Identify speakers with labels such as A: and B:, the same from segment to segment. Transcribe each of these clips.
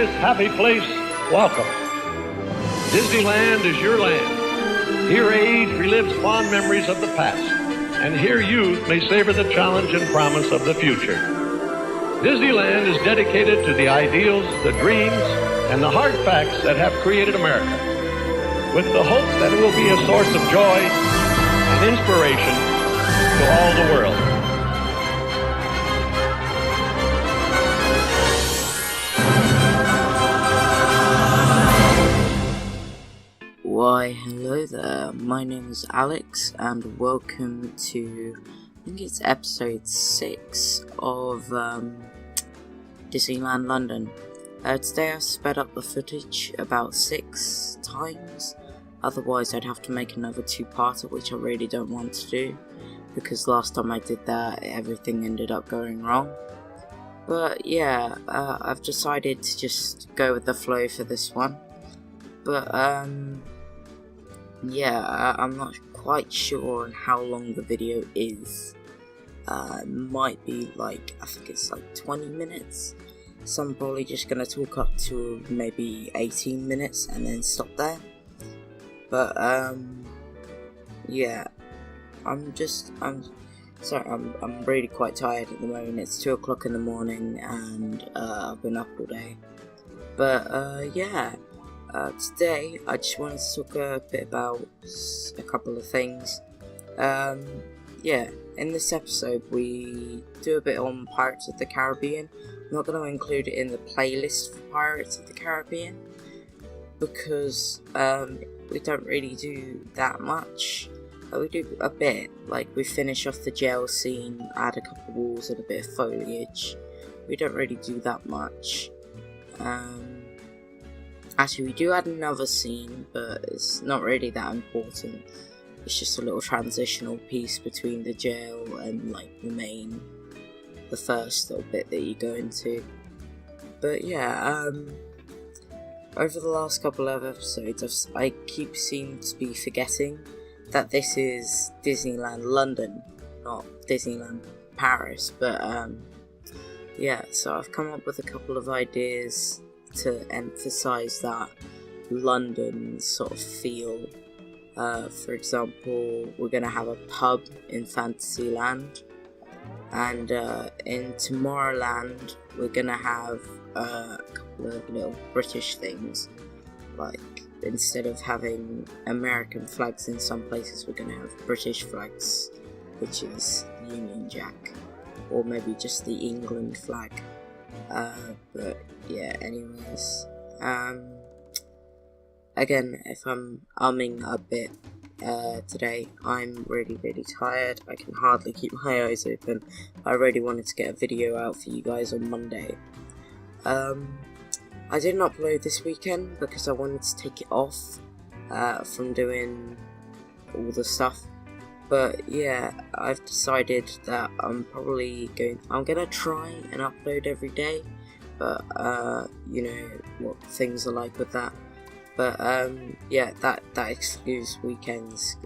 A: this happy place, welcome. Disneyland is your land. Here age relives fond memories of the past, and here youth may savor the challenge and promise of the future. Disneyland is dedicated to the ideals, the dreams, and the hard facts that have created America, with the hope that it will be a source of joy and inspiration to all the world.
B: Why, hello there, my name is Alex and welcome to, I think it's episode 6 of Disneyland London. Today I've sped up the footage about 6 times, otherwise I'd have to make another 2-parter, which I really don't want to do, because last time I did that everything ended up going wrong. But yeah, I've decided to just go with the flow for this one. But yeah, I'm not quite sure on how long the video is. It might be like, I think it's like 20 minutes. So I'm probably just going to talk up to maybe 18 minutes and then stop there. But yeah, I'm sorry, I'm really quite tired at the moment. It's 2 o'clock in the morning and I've been up all day. But yeah. Today, I just wanted to talk a bit about a couple of things. Yeah, in this episode, we do a bit on Pirates of the Caribbean. I'm not going to include it in the playlist for Pirates of the Caribbean, because we don't really do that much. We do a bit, like we finish off the jail scene, add a couple of walls and a bit of foliage. We don't really do that much. Actually, we do add another scene, but it's not really that important. It's just a little transitional piece between the jail and like the first little bit that you go into. But yeah, over the last couple of episodes, I keep seem to be forgetting that this is Disneyland London, not Disneyland Paris. But yeah, so I've come up with a couple of ideas to emphasize that London sort of feel. For example, we're going to have a pub in Fantasyland, and in Tomorrowland we're going to have a couple of little British things, like instead of having American flags in some places, we're going to have British flags, which is Union Jack, or maybe just the England flag. But yeah, anyways, again, if I'm umming a bit today, I'm really tired. I can hardly keep my eyes open. I really wanted to get a video out for you guys on Monday. I didn't upload this weekend because I wanted to take it off from doing all the stuff. But yeah, I've decided that I'm gonna try and upload every day, but you know what things are like with that. But yeah, that excludes weekends.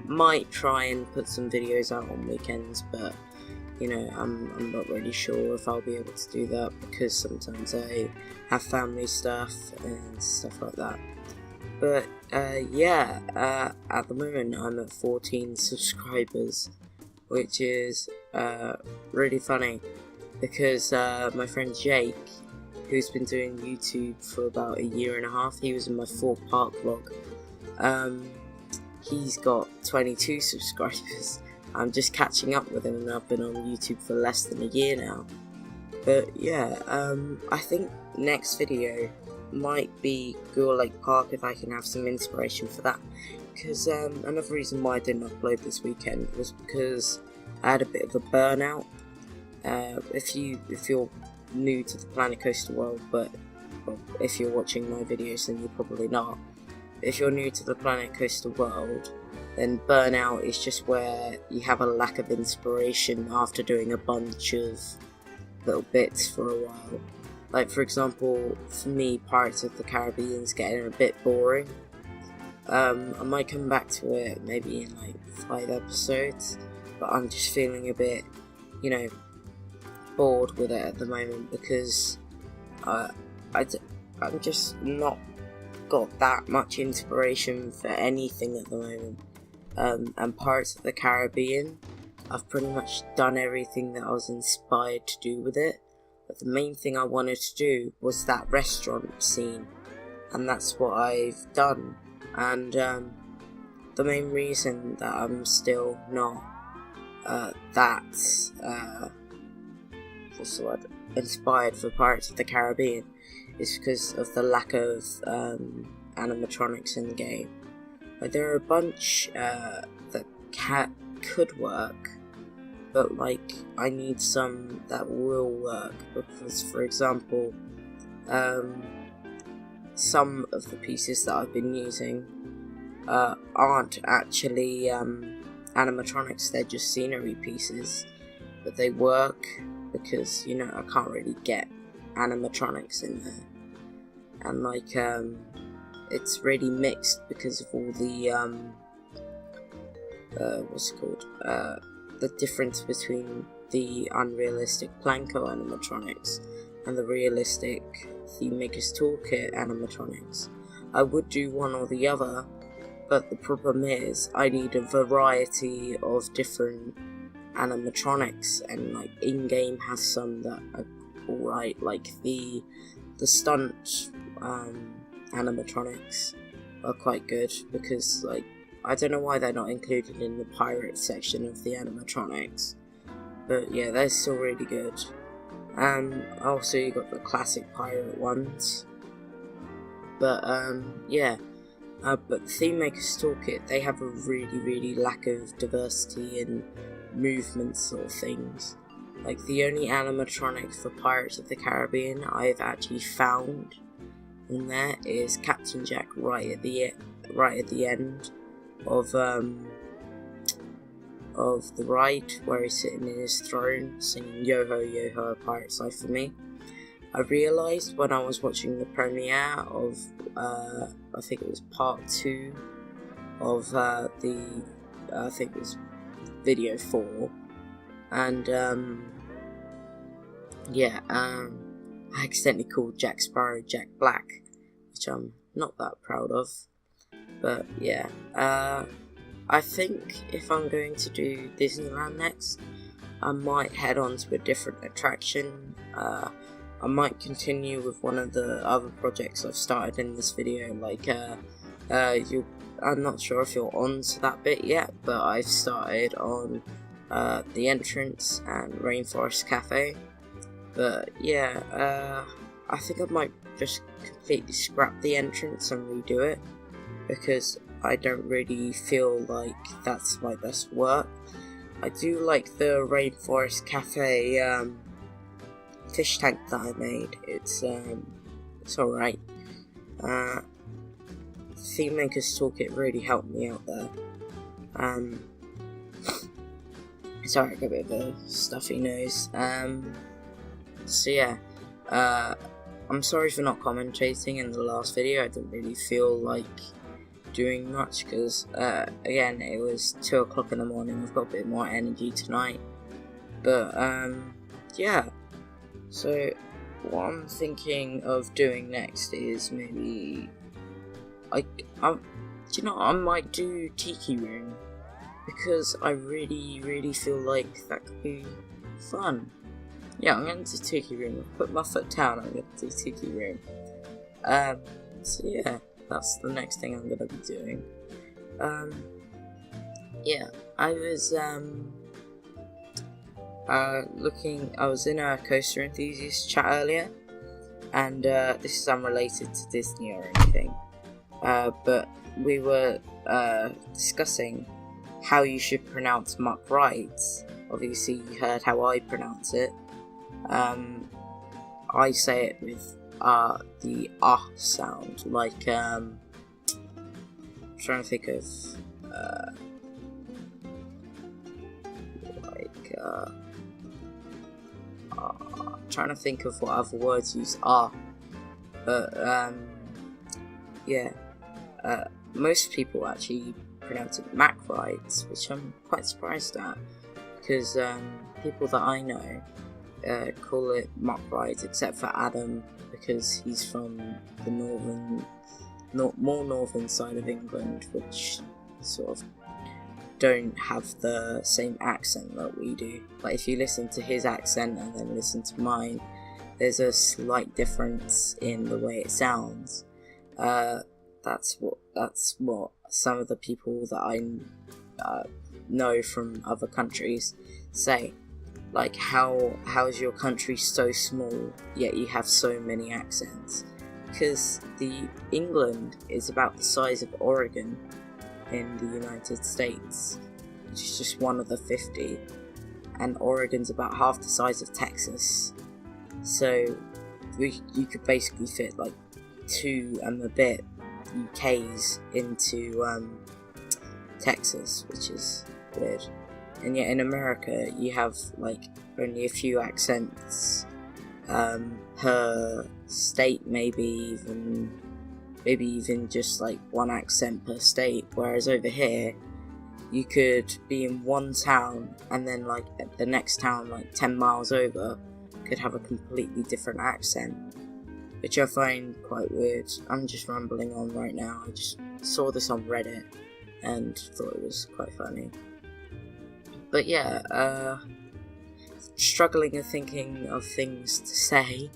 B: Might try and put some videos out on weekends, but you know, I'm not really sure if I'll be able to do that, because sometimes I have family stuff and stuff like that. But yeah, at the moment I'm at 14 subscribers, which is really funny, because my friend Jake, who's been doing YouTube for about 1.5 years, he was in my 4-part vlog, he's got 22 subscribers. I'm just catching up with him, and I've been on YouTube for less than a year now. But yeah, I think next video might be Gull Lake Park, if I can have some inspiration for that, because another reason why I didn't upload this weekend was because I had a bit of a burnout. If you're new to the Planet Coaster world, but well, if you're watching my videos then you're probably not. If you're new to the Planet Coaster world, then burnout is just where you have a lack of inspiration after doing a bunch of little bits for a while. Like, for example, for me, Pirates of the Caribbean's getting a bit boring. I might come back to it maybe in like 5 episodes, but I'm just feeling a bit, you know, bored with it at the moment, because I'm just not got that much inspiration for anything at the moment. And Pirates of the Caribbean, I've pretty much done everything that I was inspired to do with it. But the main thing I wanted to do was that restaurant scene, and that's what I've done. And the main reason that I'm still not inspired for Pirates of the Caribbean is because of the lack of animatronics in the game. Like, there are a bunch that could work, but like I need some that will work, because for example, some of the pieces that I've been using aren't actually animatronics, they're just scenery pieces, but they work because, you know, I can't really get animatronics in there, and like it's really mixed because of all the the difference between the unrealistic Planko animatronics and the realistic Theme Maker's Toolkit animatronics. I would do one or the other, but the problem is I need a variety of different animatronics, and like in-game has some that are alright, like the stunt animatronics are quite good, because like I don't know why they're not included in the pirate section of the animatronics, but yeah, they're still really good. Also you got the classic pirate ones, but but the Theme Maker's Toolkit, they have a really lack of diversity in movements sort of things. Like, the only animatronic for Pirates of the Caribbean I've actually found in there is Captain Jack right at the end of the ride, where he's sitting in his throne singing "Yo ho, yo ho, a pirate's life for me." I realised when I was watching the premiere of I think it was part 2 of I think it was video 4, and I accidentally called Jack Sparrow Jack Black, which I'm not that proud of. But yeah, I think if I'm going to do Disneyland next, I might head on to a different attraction. I might continue with one of the other projects I've started in this video, like I'm not sure if you're on to that bit yet, but I've started on the entrance and Rainforest Cafe. But yeah, I think I might just completely scrap the entrance and redo it, because I don't really feel like that's my best work. I do like the Rainforest Cafe fish tank that I made. It's alright. Theme Maker's Toolkit really helped me out there. Sorry, I got a bit of a stuffy nose. So yeah, I'm sorry for not commentating in the last video. I didn't really feel like doing much, because again, it was 2 o'clock in the morning. I've got a bit more energy tonight, but yeah. So what I'm thinking of doing next is maybe I might do Tiki Room, because I really feel like that could be fun. Yeah, I'm going to do Tiki Room. I'll put my foot down, I'm going to do Tiki Room. So yeah, that's the next thing I'm going to be doing. Yeah, I was I was in a Coaster Enthusiast chat earlier, and this is unrelated to Disney or anything, but we were discussing how you should pronounce Muck Rides. Obviously you heard how I pronounce it. I say it with the sound, like trying to think of trying to think of what other words use but yeah, most people actually pronounce it Mac Rides, which I'm quite surprised at, because people that I know call it muck rides, except for Adam, because he's from the more northern side of England, which sort of don't have the same accent that we do. But if you listen to his accent and then listen to mine, there's a slight difference in the way it sounds. That's what some of the people that I know from other countries say. Like, how is your country so small yet you have so many accents? Because England is about the size of Oregon in the United States, which is just one of the 50, and Oregon's about half the size of Texas. So you could basically fit like 2 and a bit UKs into Texas, which is weird. And yet in America you have like only a few accents per state, maybe even just like one accent per state, whereas over here you could be in one town and then like the next town like 10 miles over could have a completely different accent, which I find quite weird. I'm just rambling on right now. I just saw this on Reddit and thought it was quite funny. But yeah, struggling and thinking of things to say.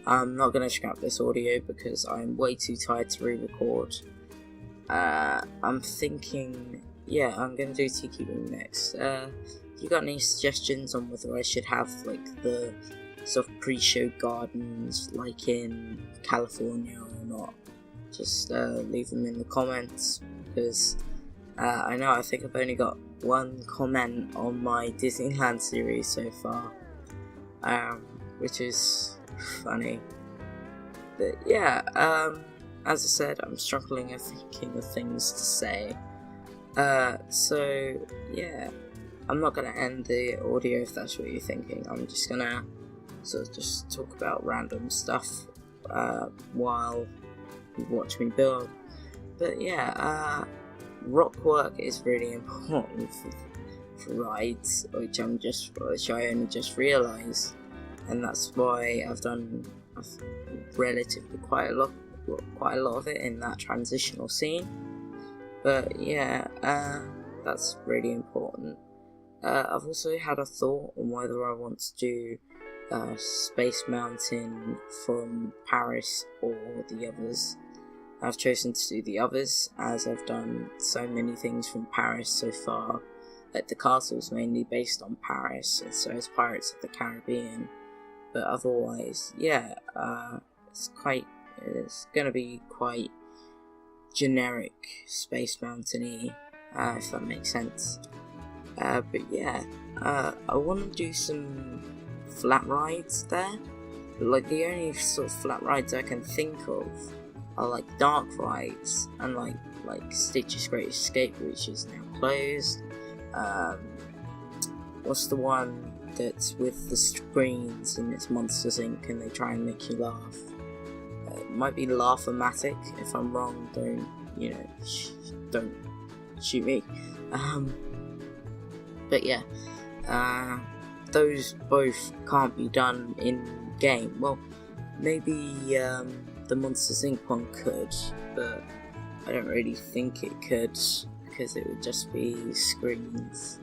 B: I'm not going to scrap this audio because I'm way too tired to re-record. I'm thinking, yeah, I'm going to do Tiki Room next. You got any suggestions on whether I should have like the sort of pre-show gardens like in California or not? Just leave them in the comments, because I think I've only got one comment on my Disneyland series so far, which is funny. But yeah, as I said, I'm struggling and thinking of things to say. So yeah, I'm not gonna end the audio if that's what you're thinking. I'm just gonna sort of just talk about random stuff while you watch me build. But yeah, rock work is really important for rides, which I only just realised, and that's why I've done relatively quite a lot of it in that transitional scene. But yeah, that's really important. I've also had a thought on whether I want to do Space Mountain from Paris or the others. I've chosen to do the others, as I've done so many things from Paris so far. Like the castle's mainly based on Paris, and so is Pirates of the Caribbean. But otherwise, yeah, it's gonna be quite generic Space Mountain-y, if that makes sense. But yeah, I want to do some flat rides there. But like the only sort of flat rides I can think of are like dark rides, and like Stitch's Great Escape, which is now closed. What's the one that's with the screens and it's Monsters Inc. and they try and make you laugh? It might be Laugh-O-Matic. If I'm wrong, don't shoot me. But yeah, those both can't be done in game. Well, maybe the Monsters Inc. one could, but I don't really think it could, because it would just be screens.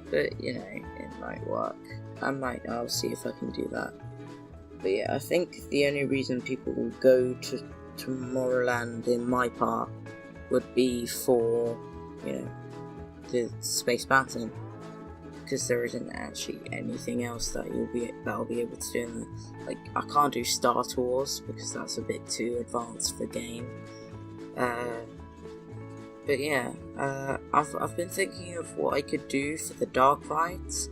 B: But you know, it might work. I'll see if I can do that. But yeah, I think the only reason people will go to Tomorrowland in my park would be for, the Space Mountain, because there isn't actually anything else that I'll be able to do. Like, I can't do Star Tours because that's a bit too advanced for game. But yeah, I've been thinking of what I could do for the dark rides,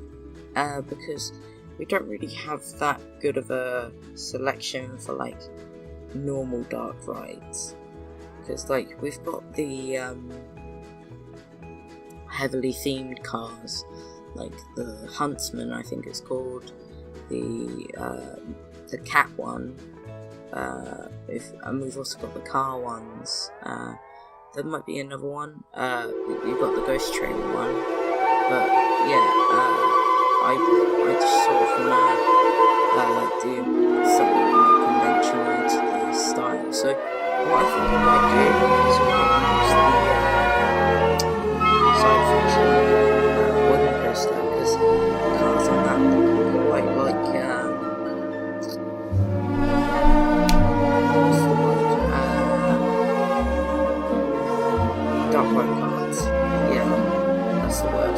B: because we don't really have that good of a selection for like normal dark rides. Because like we've got the heavily themed cars, like the Huntsman, I think it's called, the cat one, and we've also got the car ones. There might be another one. You've got the Ghost Train one, but yeah, I just sort of want to do something more conventional to the style. So what I think I might do is we can use the science fiction wooden coaster, because the cars on that look quite like what's the word? Dark ride cards. Yeah, that's the word.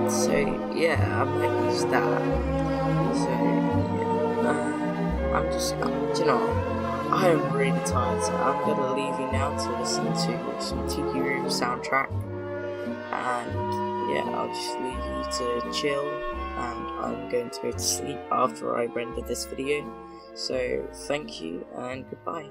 B: So yeah, I might use that. So yeah, do you know what? I am really tired, so I'm gonna leave you now to listen to some Tiki Room soundtrack, and yeah, I'll just leave you to chill, and I'm going to go to sleep after I render this video. So thank you and goodbye.